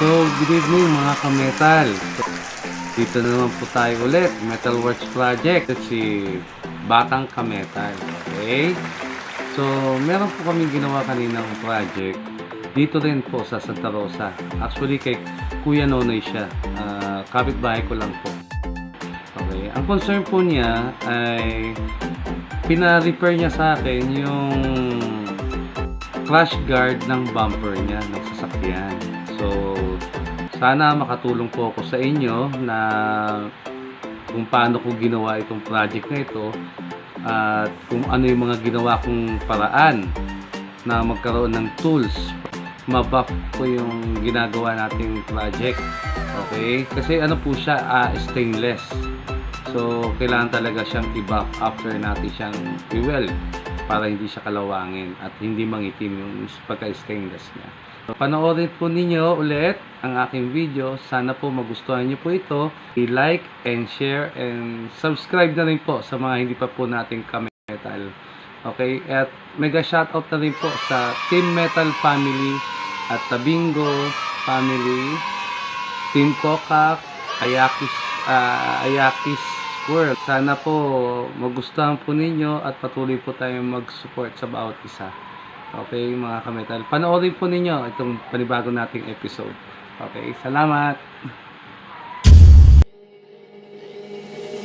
So, good evening mga ka-metal. So, dito na naman po tayo ulit. Metalworks Project. Si Batang Ka-metal. Okay? So, meron po kami ginawa kaninang project. Dito rin po sa Sta Rosa. Actually, kay Kuya Nonoy siya. Kapitbahay ko lang po. Okay? Ang concern po niya ay pina-repair niya sa akin yung crash guard ng bumper niya ng sasakyan. So, sana makatulong po ako sa inyo na kung paano ko ginawa itong project na ito at kung ano yung mga ginawa kong paraan na magkaroon ng tools ma-buff po yung ginagawa nating project. Okay? Kasi ano po siya, stainless. So, kailangan talaga siyang i-buff after natin siyang i-weld para hindi siya kalawangin at hindi mangitim yung pagka-stainless niya. So, panoorin po ninyo ulit ang aking video. Sana po magustuhan niyo po ito. I-like and share and subscribe na rin po sa mga hindi pa po nating ka-metal. Okay? At mega shoutout na rin po sa Team Metal Family at Tabingo Family, Team Kokak, Ayakis World. Sana po magustuhan po ninyo at patuloy po tayong mag-support sa bawat isa. Okay, mga ka-metal. Panoorin po ninyo itong panibago nating episode. Okay, salamat!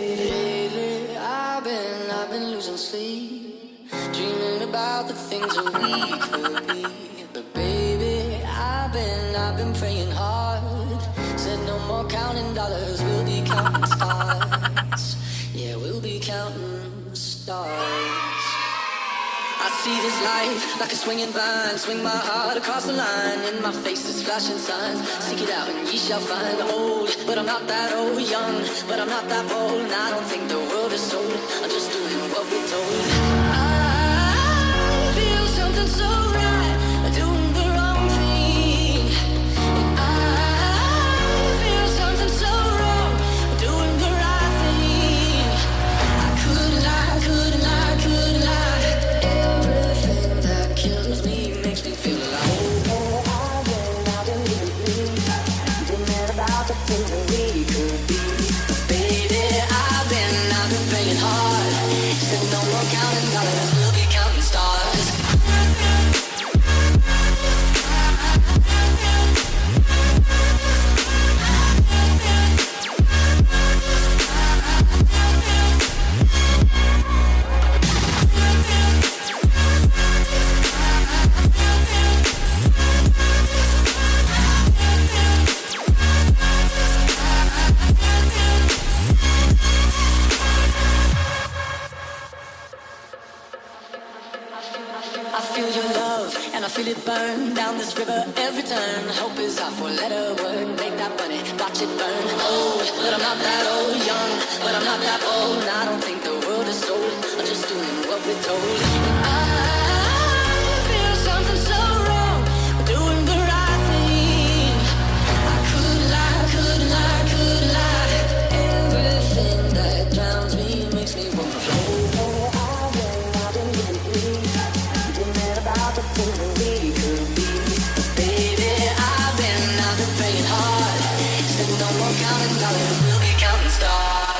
Lately, I've been losing sleep, dreaming about the things that we could be. But baby, I've been praying hard. Said no more counting dollars, we'll be counting stars. Yeah, we'll be counting stars. I see this life like a swinging vine, swing my heart across the line. In my face is flashing signs, seek it out and ye shall find. Old, but I'm not that old. Young, but I'm not that bold. And I don't think the world is sold, I'm just doing what we're told. I feel something so right, doing the wrong thing. And I feel something so wrong, doing the right thing. I couldn't lie, couldn't lie, couldn't lie. Kills me, makes me feel alive. I've been dreaming about the things that we could be. Baby, I've been praying hard. Said no more counting dollars, we'll be counting stars. I feel your love, and I feel it burn down this river every turn. Hope is our four-letter word, make that money, watch it burn. Old, but I'm not that old. Young, but I'm not that old. And I don't think the world is sold, I'm just doing what we're told. I feel something so wrong, doing the right thing. I couldn't lie, couldn't lie, couldn't lie. Everything that drowns me makes me want to flow. About the things that we could be. Baby, I've been praying hard. Said no more counting dollars, we'll be counting stars.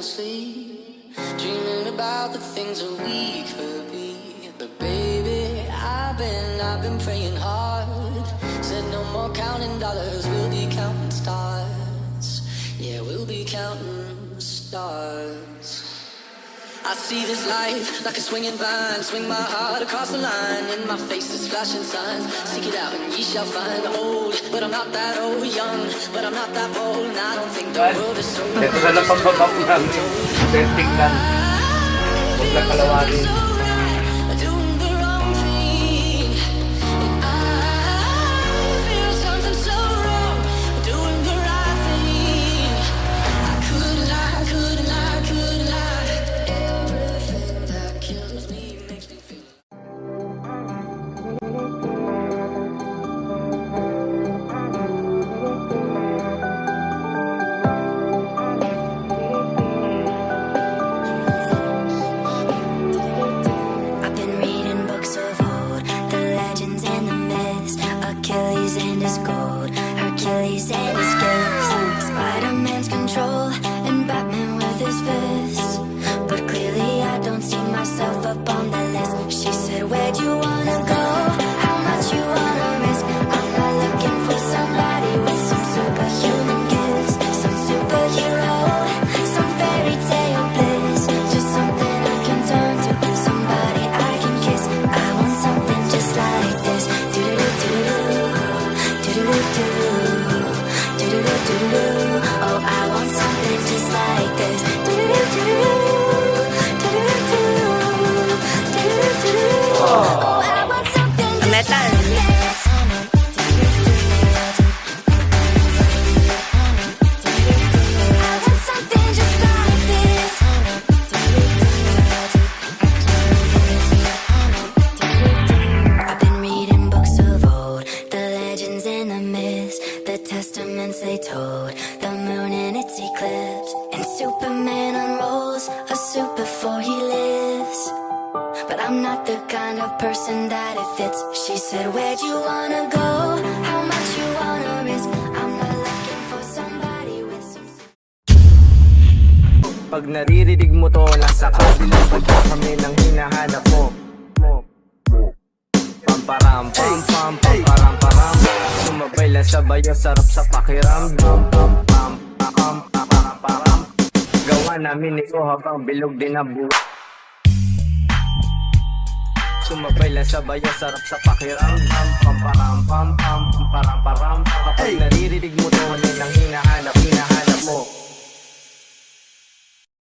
Sleep, dreaming about the things that we could be. But baby, I've been praying hard. Said no more counting dollars, we'll be counting stars. Yeah, we'll be counting stars. I see this life like a swinging vine, swing my heart across the line. In my face is flashing signs, seek it out and ye shall find. Old, but I'm not that old. Young, but I'm not that bold. And I don't think the world is so. Ito na lang pambaba ko namin. Testing lang. Huwag lang kalawagin. Doing the wrong thing. And I man unrolls a suit before he lives. But I'm not the kind of person that it fits. She said, where'd you wanna go? How much you wanna risk? I'm not looking for somebody with some... Pag naririnig mo to, nasa kabilang banda kami nang hinahanap mo. Pamparam, pam, pam, pamparam, param. Sumabay lang sabayo, sarap sa pakiram. Pam, pam, pam, pam, pamparam, param. Gawa namin ito habang bilog din ang buhay. Sumabay lang sabayo, sarap sa pakiram. Pam, pamparam, pam, pam, pamparam, param. Kapag naririnig mo to, ano nang hinahanap mo.